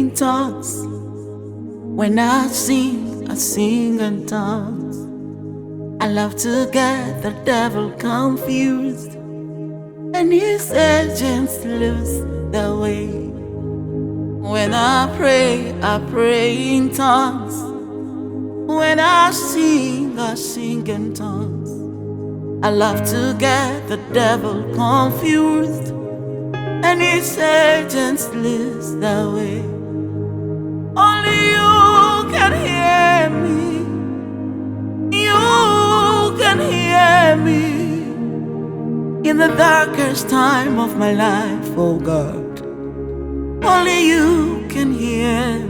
in tongues. When I sing in tongues. I love to get the devil confused and his agents lose their way. When I pray in tongues. When I sing in tongues. I love to get the devil confused and his agents lose their way. Only you can hear me. You can hear me in the darkest time of my life, oh God. Only you can hear me.